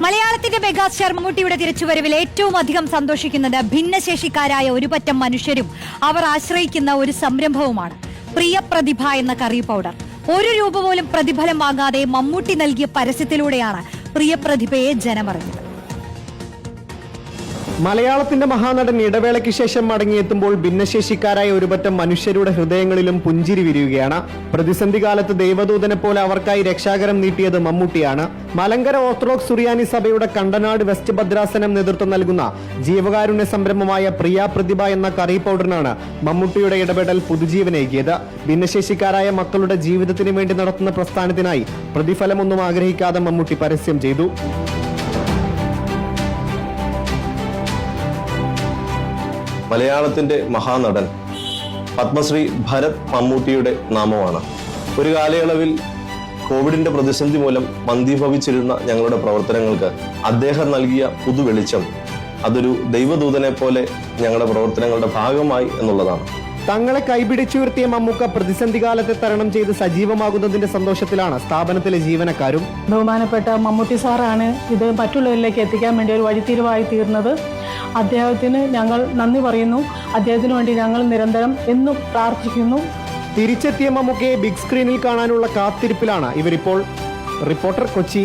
മലയാളത്തിന്റെ മെഗാസ്റ്റാർ മമ്മൂട്ടിയുടെ തിരിച്ചുവരവിൽ ഏറ്റവും അധികം സന്തോഷിക്കുന്നത് ഭിന്നശേഷിക്കാരായ ഒരുപറ്റം മനുഷ്യരും അവർ ആശ്രയിക്കുന്ന ഒരു സംരംഭവുമാണ് പ്രിയ പ്രതിഭ എന്ന കറി പൗഡർ. ₹1 പോലും പ്രതിഫലം വാങ്ങാതെ മമ്മൂട്ടി നൽകിയ പരസ്യത്തിലൂടെയാണ് പ്രിയ പ്രതിഭയെ ജനമറിഞ്ഞത്. മലയാളത്തിന്റെ മഹാനടൻ ഇടവേളയ്ക്ക് ശേഷം മടങ്ങിയെത്തുമ്പോൾ ഭിന്നശേഷിക്കാരായ ഒരുപറ്റം മനുഷ്യരുടെ ഹൃദയങ്ങളിലും പുഞ്ചിരി വിരിയുകയാണ്. പ്രതിസന്ധി കാലത്ത് ദൈവദൂതനെ പോലെ അവർക്കായി രക്ഷാകരം നീട്ടിയത് മമ്മൂട്ടിയാണ്. മലങ്കര ഓർത്തഡോക്സ് സുറിയാനി സഭയുടെ കണ്ടനാട് വെസ്റ്റ് ഭദ്രാസനം നേതൃത്വം നൽകുന്ന ജീവകാരുണ്യ സംരംഭമായ പ്രിയ പ്രതിഭ എന്ന കറി പൗഡറിനാണ് മമ്മൂട്ടിയുടെ ഇടപെടൽ പുതുജീവനേകിയത്. ഭിന്നശേഷിക്കാരായ മക്കളുടെ ജീവിതത്തിന് വേണ്ടി നടത്തുന്ന പ്രസ്ഥാനത്തിനായി പ്രതിഫലമൊന്നും ആഗ്രഹിക്കാതെ മമ്മൂട്ടി പരസ്യം ചെയ്തു. മലയാളത്തിന്റെ മഹാനടൻ പത്മശ്രീ ഭരത് മമ്മൂട്ടിയുടെ നാമമാണ്. ഒരു കാലയളവിൽ കോവിഡിന്റെ പ്രതിസന്ധി മൂലം മന്ദീഭവിച്ചിരുന്ന ഞങ്ങളുടെ പ്രവർത്തനങ്ങൾക്ക് അദ്ദേഹം നൽകിയ പുതുവെളിച്ചം അതൊരു ദൈവദൂതനെ പോലെ ഞങ്ങളുടെ പ്രവർത്തനങ്ങളുടെ ഭാഗമായി എന്നുള്ളതാണ്. തങ്ങളെ കൈപിടിച്ചുയർത്തിയ മമ്മൂക്ക പ്രതിസന്ധി കാലത്തെ തരണം ചെയ്ത് സജീവമാകുന്നതിന്റെ സന്തോഷത്തിലാണ് സ്ഥാപനത്തിലെ ജീവനക്കാരും. ബഹുമാനപ്പെട്ട മമ്മൂട്ടി സാറാണ് ഇത് മറ്റുള്ളവരിലേക്ക് എത്തിക്കാൻ വേണ്ടി ഒരു വഴിത്തിരിവായി തീർന്നത്. അദ്ദേഹത്തിന് ഞങ്ങൾ നന്ദി പറയുന്നു. അദ്ദേഹത്തിന് വേണ്ടി ഞങ്ങൾ നിരന്തരം എന്നും പ്രാർത്ഥിക്കുന്നു. തിരിച്ചെത്തിയ മമ്മൂക്കയെ ബിഗ് സ്ക്രീനിൽ കാണാനുള്ള കാത്തിരിപ്പിലാണ് ഇവരിപ്പോൾ. റിപ്പോർട്ടർ, കൊച്ചി.